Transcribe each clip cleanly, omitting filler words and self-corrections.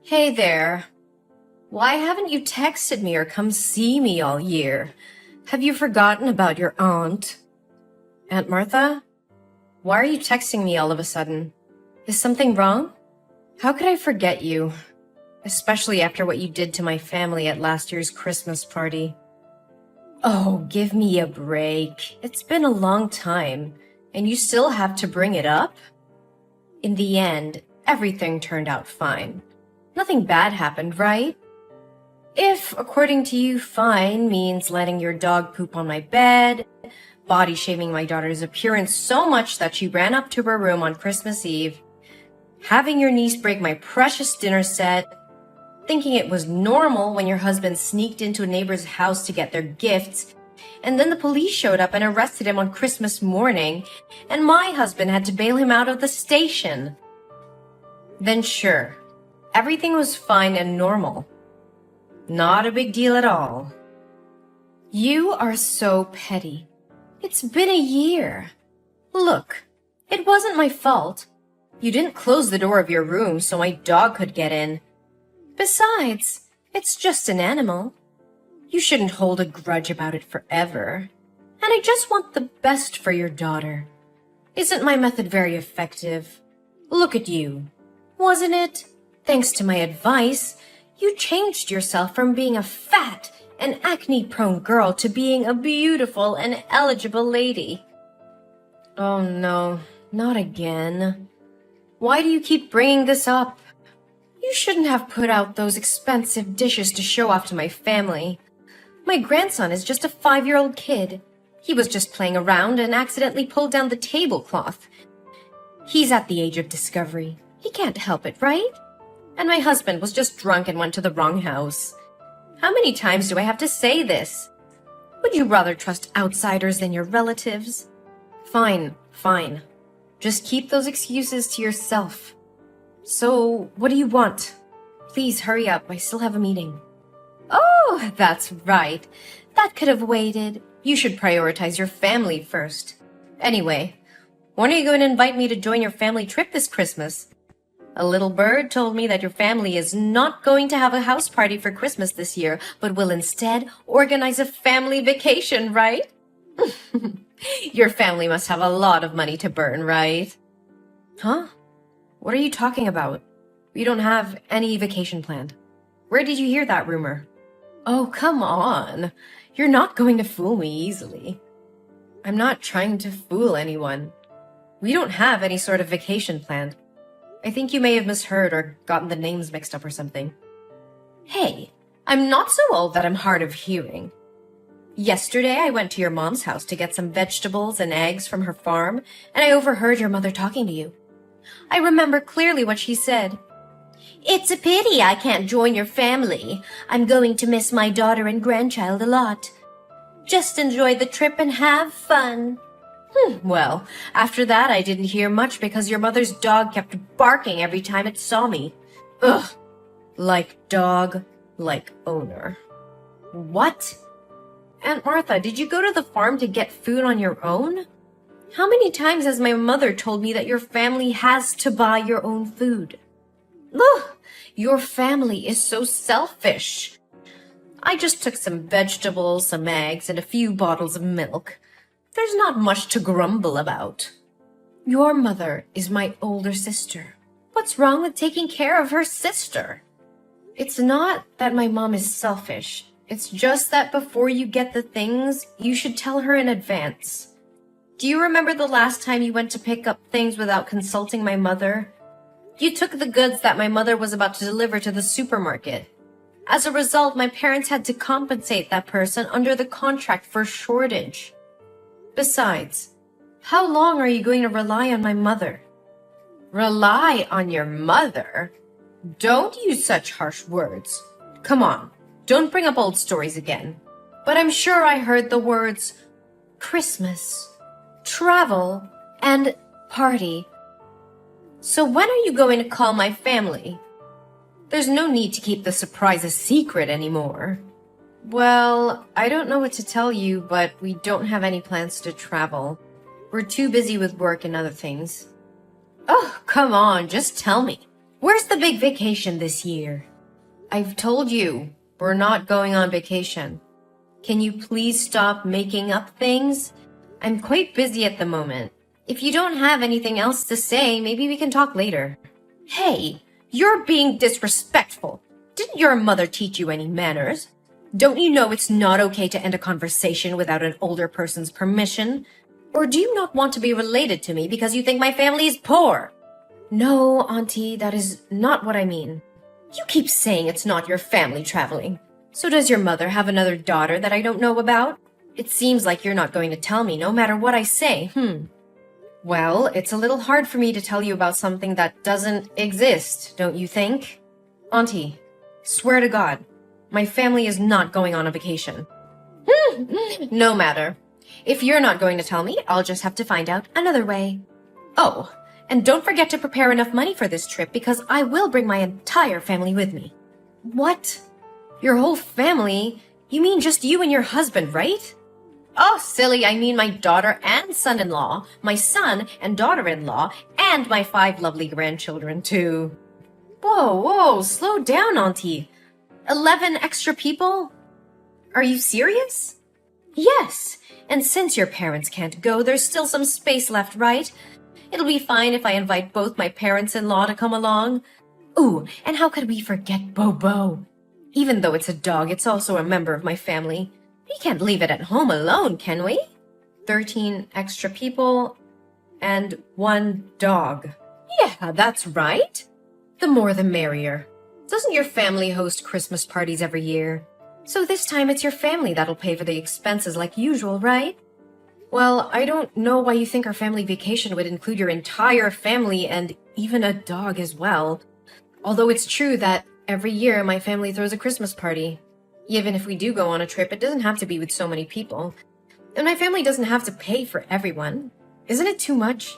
Hey there. Why haven't you texted me or come see me all year? Have you forgotten about your aunt? Aunt Martha? Why are you texting me all of a sudden? Is something wrong? How could I forget you? Especially after what you did to my family at last year's Christmas party. Oh, give me a break. It's been a long time, and you still have to bring it up? In the end, everything turned out fine. Nothing bad happened, right? If, according to you, fine means letting your dog poop on my bed, body shaming my daughter's appearance so much that she ran up to her room on Christmas Eve, having your niece break my precious dinner set, thinking it was normal when your husband sneaked into a neighbor's house to get their gifts, and then the police showed up and arrested him on Christmas morning, and my husband had to bail him out of the station. Then sure, everything was fine and normal. Not a big deal at all. You are so petty. It's been a year. Look, it wasn't my fault. You didn't close the door of your room so my dog could get in. Besides, it's just an animal. You shouldn't hold a grudge about it forever. And I just want the best for your daughter. Isn't my method very effective? Look at you. Wasn't it? Thanks to my advice, you changed yourself from being a fat and acne-prone girl to being a beautiful and eligible lady. Oh no, not again. Why do you keep bringing this up? You shouldn't have put out those expensive dishes to show off to my family. My grandson is just a 5-year-old kid. He was just playing around and accidentally pulled down the tablecloth. He's at the age of discovery. He can't help it, right? And my husband was just drunk and went to the wrong house. How many times do I have to say this? Would you rather trust outsiders than your relatives? Fine, fine. Just keep those excuses to yourself. So, what do you want? Please hurry up, I still have a meeting. Oh, that's right. That could have waited. You should prioritize your family first. Anyway, when are you going to invite me to join your family trip this Christmas? A little bird told me that your family is not going to have a house party for Christmas this year, but will instead organize a family vacation, right? Your family must have a lot of money to burn, right? Huh? What are you talking about? We don't have any vacation planned. Where did you hear that rumor? Oh, come on. You're not going to fool me easily. I'm not trying to fool anyone. We don't have any sort of vacation planned. I think you may have misheard or gotten the names mixed up or something. Hey, I'm not so old that I'm hard of hearing. Yesterday, I went to your mom's house to get some vegetables and eggs from her farm, and I overheard your mother talking to you. I remember clearly what she said. It's a pity I can't join your family. I'm going to miss my daughter and grandchild a lot. Just enjoy the trip and have fun. Well, after that I didn't hear much because your mother's dog kept barking every time it saw me. Ugh. Like dog, like owner. What? Aunt Martha, did you go to the farm to get food on your own? How many times has my mother told me that your family has to buy your own food? Ugh, your family is so selfish. I just took some vegetables, some eggs, and a few bottles of milk. There's not much to grumble about. Your mother is my older sister. What's wrong with taking care of her sister? It's not that my mom is selfish. It's just that before you get the things, you should tell her in advance. Do you remember the last time you went to pick up things without consulting my mother? You took the goods that my mother was about to deliver to the supermarket. As a result, my parents had to compensate that person under the contract for shortage. Besides, how long are you going to rely on my mother? Rely on your mother? Don't use such harsh words. Come on, don't bring up old stories again. But I'm sure I heard the words Christmas, travel, and party. So when are you going to call my family? There's no need to keep the surprise a secret anymore. Well, I don't know what to tell you, but we don't have any plans to travel. We're too busy with work and other things. Oh, come on, just tell me. Where's the big vacation this year? I've told you, we're not going on vacation. Can you please stop making up things? I'm quite busy at the moment. If you don't have anything else to say, maybe we can talk later. Hey, you're being disrespectful. Didn't your mother teach you any manners? Don't you know it's not okay to end a conversation without an older person's permission? Or do you not want to be related to me because you think my family is poor? No, Auntie, that is not what I mean. You keep saying it's not your family traveling. So does your mother have another daughter that I don't know about? It seems like you're not going to tell me no matter what I say, Well, it's a little hard for me to tell you about something that doesn't exist, don't you think? Auntie, swear to God, my family is not going on a vacation. No matter. If you're not going to tell me, I'll just have to find out another way. Oh, and don't forget to prepare enough money for this trip because I will bring my entire family with me. What? Your whole family? You mean just you and your husband, right? Oh, silly, I mean my daughter and son-in-law, my son and daughter-in-law, and my 5 lovely grandchildren, too. Whoa, slow down, Auntie. 11 extra people? Are you serious? Yes, and since your parents can't go, there's still some space left, right? It'll be fine if I invite both my parents-in-law to come along. Ooh, and how could we forget Bobo? Even though it's a dog, it's also a member of my family. We can't leave it at home alone, can we? 13 extra people and 1 dog. Yeah, that's right. The more the merrier. Doesn't your family host Christmas parties every year? So this time it's your family that'll pay for the expenses like usual, right? Well, I don't know why you think our family vacation would include your entire family and even a dog as well. Although it's true that every year my family throws a Christmas party. Even if we do go on a trip, it doesn't have to be with so many people. And my family doesn't have to pay for everyone. Isn't it too much?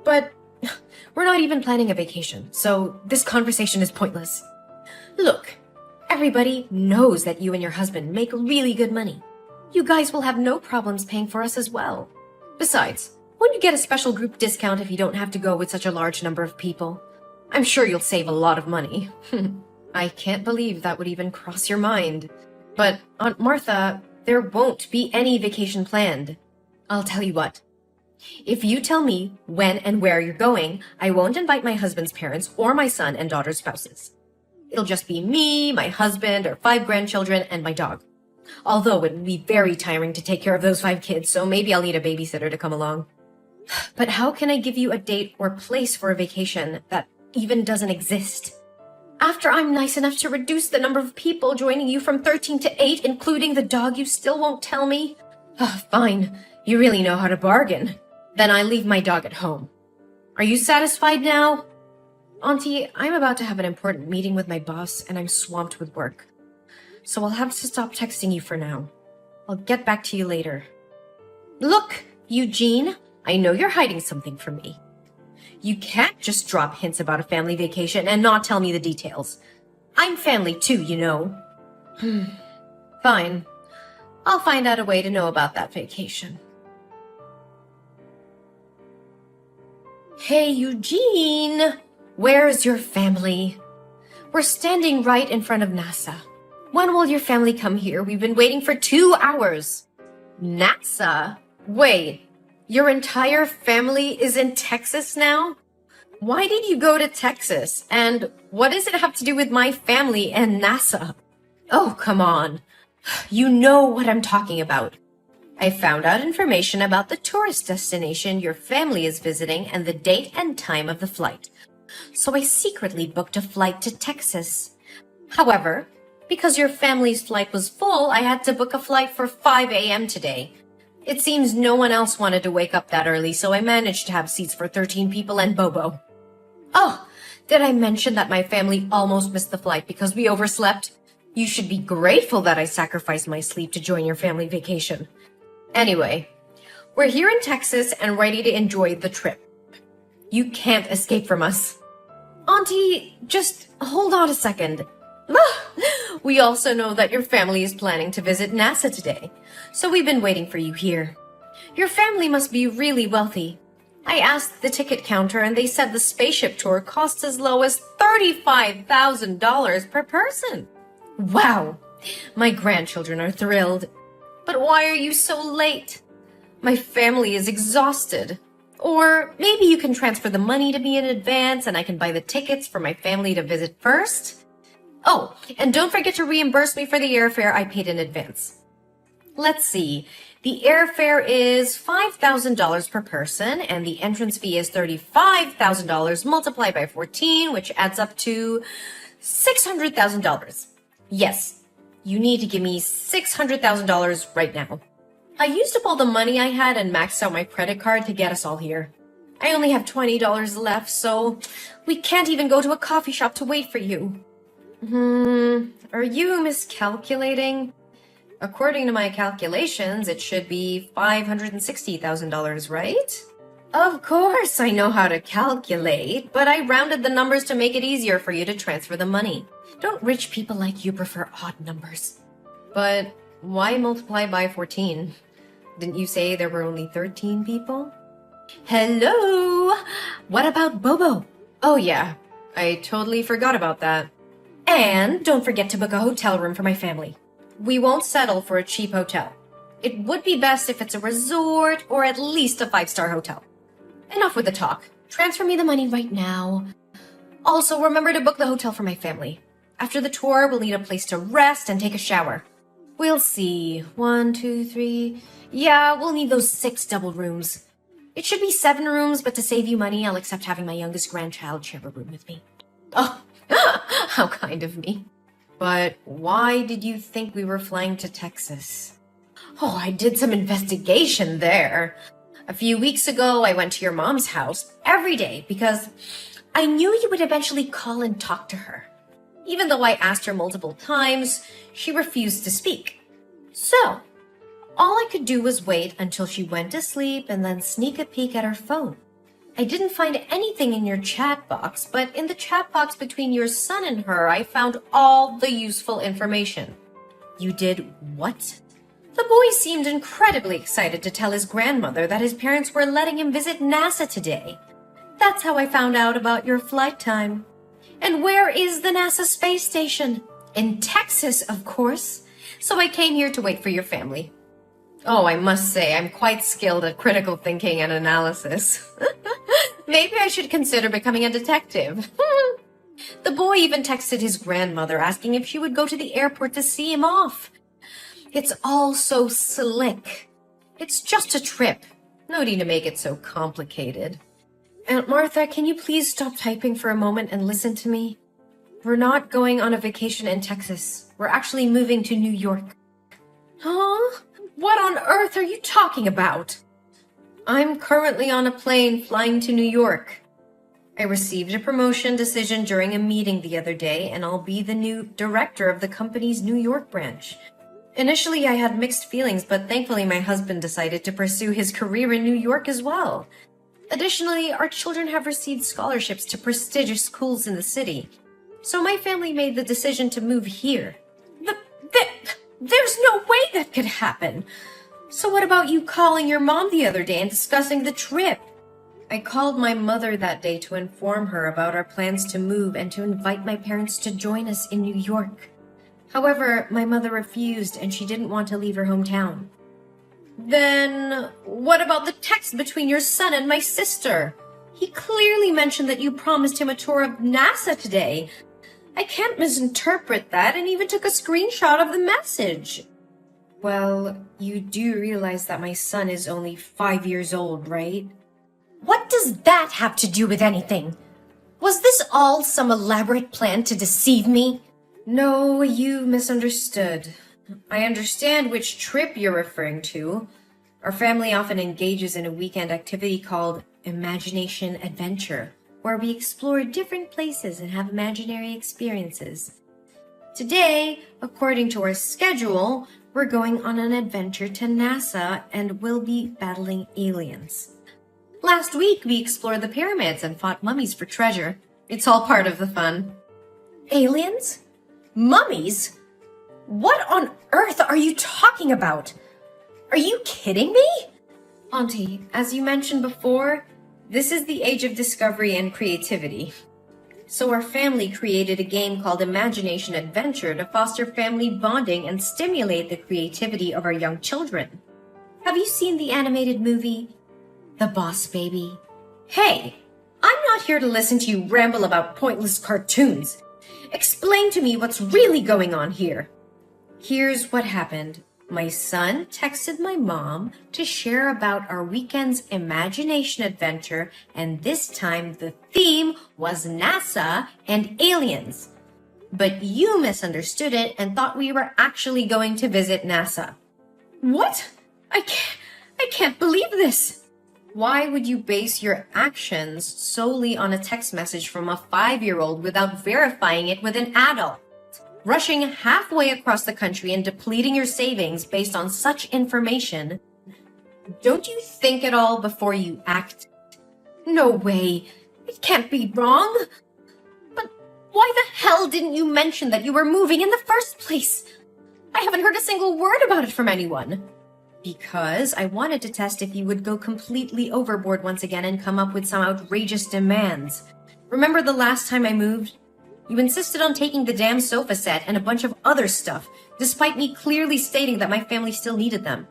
But we're not even planning a vacation, so this conversation is pointless. Look, everybody knows that you and your husband make really good money. You guys will have no problems paying for us as well. Besides, won't you get a special group discount if you don't have to go with such a large number of people? I'm sure you'll save a lot of money. I can't believe that would even cross your mind. But, Aunt Martha, there won't be any vacation planned. I'll tell you what. If you tell me when and where you're going, I won't invite my husband's parents or my son and daughter's spouses. It'll just be me, my husband, our 5 grandchildren, and my dog. Although it would be very tiring to take care of those 5 kids, so maybe I'll need a babysitter to come along. But how can I give you a date or place for a vacation that even doesn't exist? After I'm nice enough to reduce the number of people joining you from 13 to 8, including the dog, you still won't tell me? Fine. You really know how to bargain. Then I leave my dog at home. Are you satisfied now? Auntie, I'm about to have an important meeting with my boss, and I'm swamped with work. So I'll have to stop texting you for now. I'll get back to you later. Look, Eugene, I know you're hiding something from me. You can't just drop hints about a family vacation and not tell me the details. I'm family too, you know. Fine. I'll find out a way to know about that vacation. Hey, Eugene! Where's your family? We're standing right in front of NASA. When will your family come here? We've been waiting for 2 hours. NASA? Wait. Your entire family is in Texas now? Why did you go to Texas? And what does it have to do with my family and NASA? Oh, come on. You know what I'm talking about. I found out information about the tourist destination your family is visiting and the date and time of the flight. So I secretly booked a flight to Texas. However, because your family's flight was full, I had to book a flight for 5 a.m. today. It seems no one else wanted to wake up that early, so I managed to have seats for 13 people and Bobo. Oh, did I mention that my family almost missed the flight because we overslept? You should be grateful that I sacrificed my sleep to join your family vacation. Anyway, we're here in Texas and ready to enjoy the trip. You can't escape from us. Auntie, just hold on a second. We also know that your family is planning to visit NASA today, so we've been waiting for you here. Your family must be really wealthy. I asked the ticket counter and they said the spaceship tour costs as low as $35,000 per person. Wow, my grandchildren are thrilled. But why are you so late? My family is exhausted. Or maybe you can transfer the money to me in advance and I can buy the tickets for my family to visit first. Oh, and don't forget to reimburse me for the airfare I paid in advance. Let's see. The airfare is $5,000 per person, and the entrance fee is $35,000 multiplied by 14, which adds up to $600,000. Yes, you need to give me $600,000 right now. I used up all the money I had and maxed out my credit card to get us all here. I only have $20 left, so we can't even go to a coffee shop to wait for you. Are you miscalculating? According to my calculations, it should be $560,000, right? Of course I know how to calculate, but I rounded the numbers to make it easier for you to transfer the money. Don't rich people like you prefer odd numbers? But why multiply by 14? Didn't you say there were only 13 people? Hello? What about Bobo? Oh yeah, I totally forgot about that. And don't forget to book a hotel room for my family. We won't settle for a cheap hotel. It would be best if it's a resort or at least a 5-star hotel. Enough with the talk. Transfer me the money right now. Also, remember to book the hotel for my family. After the tour, we'll need a place to rest and take a shower. We'll see. 1, 2, 3. Yeah, we'll need those 6 double rooms. It should be 7 rooms, but to save you money, I'll accept having my youngest grandchild share a room with me. Oh, how kind of me. But why did you think we were flying to Texas? Oh, I did some investigation there. A few weeks ago, I went to your mom's house every day because I knew you would eventually call and talk to her. Even though I asked her multiple times, she refused to speak. So, all I could do was wait until she went to sleep and then sneak a peek at her phone. I didn't find anything in your chat box, but in the chat box between your son and her, I found all the useful information. You did what? The boy seemed incredibly excited to tell his grandmother that his parents were letting him visit NASA today. That's how I found out about your flight time. And where is the NASA space station? In Texas, of course. So I came here to wait for your family. Oh, I must say, I'm quite skilled at critical thinking and analysis. Maybe I should consider becoming a detective. The boy even texted his grandmother asking if she would go to the airport to see him off. It's all so slick. It's just a trip. No need to make it so complicated. Aunt Martha, can you please stop typing for a moment and listen to me? We're not going on a vacation in Texas. We're actually moving to New York. Huh? What on earth are you talking about? I'm currently on a plane flying to New York. I received a promotion decision during a meeting the other day, and I'll be the new director of the company's New York branch. Initially, I had mixed feelings, but thankfully my husband decided to pursue his career in New York as well. Additionally, our children have received scholarships to prestigious schools in the city, so my family made the decision to move here. There's no way that could happen. So what about you calling your mom the other day and discussing the trip? I called my mother that day to inform her about our plans to move and to invite my parents to join us in New York. However, my mother refused and she didn't want to leave her hometown. Then what about the text between your son and my sister? He clearly mentioned that you promised him a tour of NASA today. I can't misinterpret that and even took a screenshot of the message. Well, you do realize that my son is only 5 years old, right? What does that have to do with anything? Was this all some elaborate plan to deceive me? No, you misunderstood. I understand which trip you're referring to. Our family often engages in a weekend activity called Imagination Adventure, where we explore different places and have imaginary experiences. Today, according to our schedule, we're going on an adventure to NASA and we'll be battling aliens. Last week, we explored the pyramids and fought mummies for treasure. It's all part of the fun. Aliens? Mummies? What on earth are you talking about? Are you kidding me? Auntie, as you mentioned before, This is the age of discovery and creativity. So our family created a game called Imagination Adventure to foster family bonding and stimulate the creativity of our young children. Have you seen the animated movie, The Boss Baby? Hey, I'm not here to listen to you ramble about pointless cartoons. Explain to me what's really going on here. Here's what happened. My son texted my mom to share about our weekend's imagination adventure, and this time the theme was NASA and aliens. But you misunderstood it and thought we were actually going to visit NASA. What? I can't believe this. Why would you base your actions solely on a text message from a 5-year-old without verifying it with an adult? Rushing halfway across the country and depleting your savings based on such information. Don't you think at all before you act? No way. It can't be wrong. But why the hell didn't you mention that you were moving in the first place? I haven't heard a single word about it from anyone. Because I wanted to test if you would go completely overboard once again and come up with some outrageous demands. Remember the last time I moved? You insisted on taking the damn sofa set and a bunch of other stuff, despite me clearly stating that my family still needed them.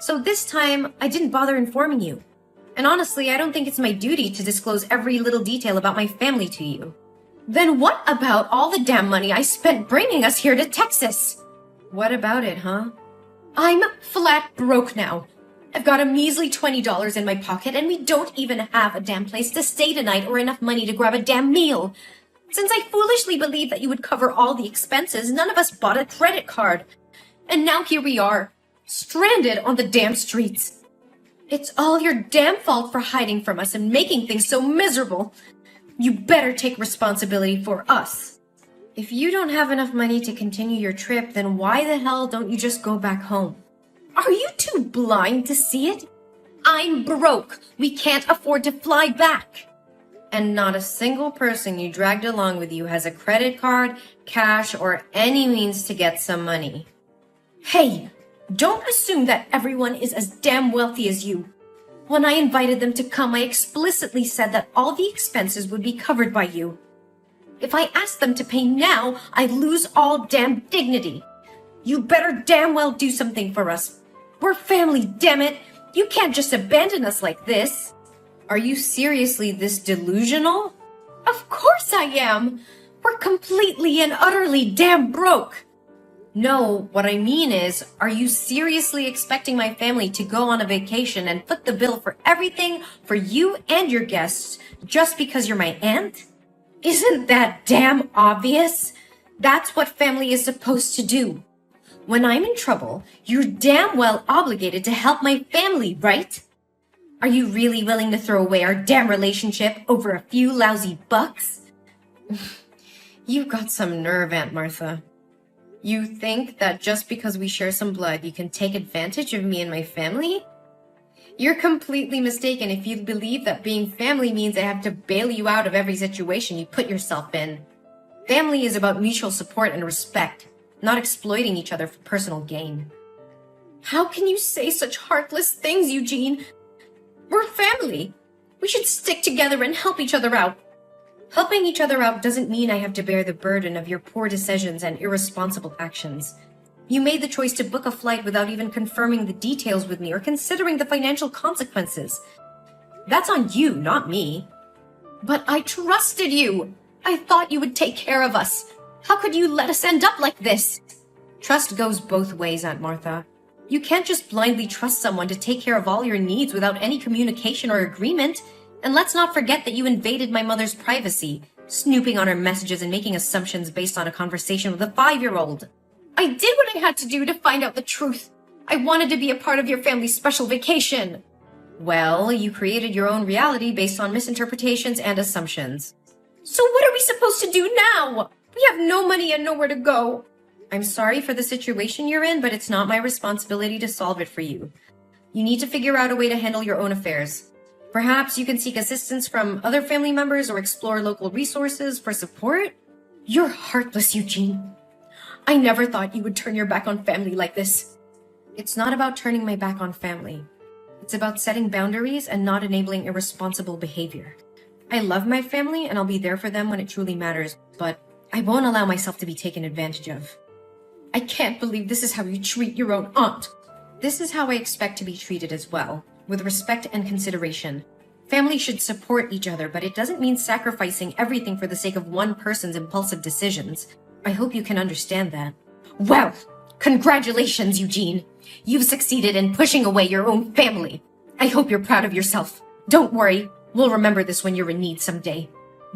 So this time, I didn't bother informing you. And honestly, I don't think it's my duty to disclose every little detail about my family to you. Then what about all the damn money I spent bringing us here to Texas? What about it, huh? I'm flat broke now. I've got a measly $20 in my pocket and we don't even have a damn place to stay tonight or enough money to grab a damn meal. Since I foolishly believed that you would cover all the expenses, none of us bought a credit card. And now here we are, stranded on the damn streets. It's all your damn fault for hiding from us and making things so miserable. You better take responsibility for us. If you don't have enough money to continue your trip, then why the hell don't you just go back home? Are you too blind to see it? I'm broke. We can't afford to fly back. And not a single person you dragged along with you has a credit card, cash, or any means to get some money. Hey, don't assume that everyone is as damn wealthy as you. When I invited them to come, I explicitly said that all the expenses would be covered by you. If I asked them to pay now, I'd lose all damn dignity. You better damn well do something for us. We're family, damn it. You can't just abandon us like this. Are you seriously this delusional? Of course I am. We're completely and utterly damn broke. No, what I mean is, are you seriously expecting my family to go on a vacation and foot the bill for everything for you and your guests just because you're my aunt? Isn't that damn obvious? That's what family is supposed to do. When I'm in trouble, you're damn well obligated to help my family, right? Are you really willing to throw away our damn relationship over a few lousy bucks? You've got some nerve, Aunt Martha. You think that just because we share some blood, you can take advantage of me and my family? You're completely mistaken if you believe that being family means I have to bail you out of every situation you put yourself in. Family is about mutual support and respect, not exploiting each other for personal gain. How can you say such heartless things, Eugene? We're family. We should stick together and help each other out. Helping each other out doesn't mean I have to bear the burden of your poor decisions and irresponsible actions. You made the choice to book a flight without even confirming the details with me or considering the financial consequences. That's on you, not me. But I trusted you. I thought you would take care of us. How could you let us end up like this? Trust goes both ways, Aunt Martha. You can't just blindly trust someone to take care of all your needs without any communication or agreement. And let's not forget that you invaded my mother's privacy, snooping on her messages and making assumptions based on a conversation with a 5-year-old. I did what I had to do to find out the truth. I wanted to be a part of your family's special vacation. Well, you created your own reality based on misinterpretations and assumptions. So what are we supposed to do now? We have no money and nowhere to go. I'm sorry for the situation you're in, but it's not my responsibility to solve it for you. You need to figure out a way to handle your own affairs. Perhaps you can seek assistance from other family members or explore local resources for support. You're heartless, Eugene. I never thought you would turn your back on family like this. It's not about turning my back on family. It's about setting boundaries and not enabling irresponsible behavior. I love my family and I'll be there for them when it truly matters, but I won't allow myself to be taken advantage of. I can't believe this is how you treat your own aunt. This is how I expect to be treated as well, with respect and consideration. Family should support each other, but it doesn't mean sacrificing everything for the sake of one person's impulsive decisions. I hope you can understand that. Well, congratulations, Eugene. You've succeeded in pushing away your own family. I hope you're proud of yourself. Don't worry, we'll remember this when you're in need someday.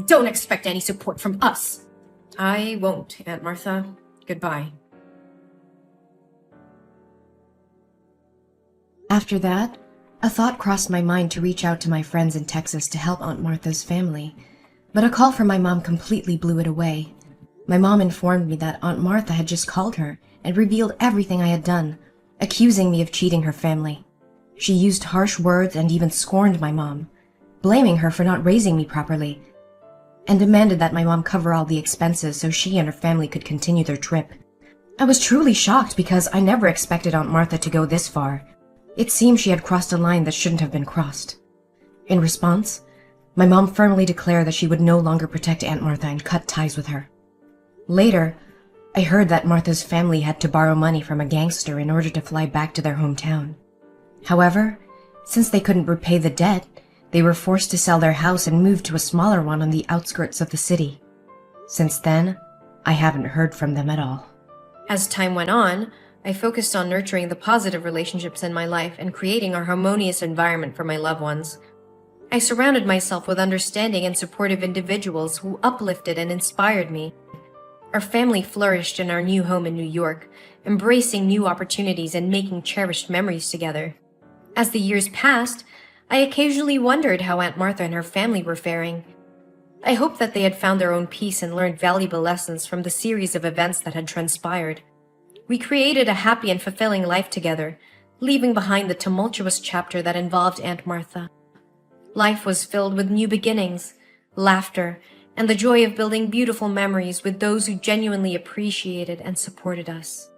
Don't expect any support from us. I won't, Aunt Martha. Goodbye. After that, a thought crossed my mind to reach out to my friends in Texas to help Aunt Martha's family, but a call from my mom completely blew it away. My mom informed me that Aunt Martha had just called her and revealed everything I had done, accusing me of cheating her family. She used harsh words and even scorned my mom, blaming her for not raising me properly, and demanded that my mom cover all the expenses so she and her family could continue their trip. I was truly shocked because I never expected Aunt Martha to go this far. It seemed she had crossed a line that shouldn't have been crossed. In response, my mom firmly declared that she would no longer protect Aunt Martha and cut ties with her. Later, I heard that Martha's family had to borrow money from a gangster in order to fly back to their hometown. However, since they couldn't repay the debt, they were forced to sell their house and move to a smaller one on the outskirts of the city. Since then, I haven't heard from them at all. As time went on, I focused on nurturing the positive relationships in my life and creating a harmonious environment for my loved ones. I surrounded myself with understanding and supportive individuals who uplifted and inspired me. Our family flourished in our new home in New York, embracing new opportunities and making cherished memories together. As the years passed, I occasionally wondered how Aunt Martha and her family were faring. I hoped that they had found their own peace and learned valuable lessons from the series of events that had transpired. We created a happy and fulfilling life together, leaving behind the tumultuous chapter that involved Aunt Martha. Life was filled with new beginnings, laughter, and the joy of building beautiful memories with those who genuinely appreciated and supported us.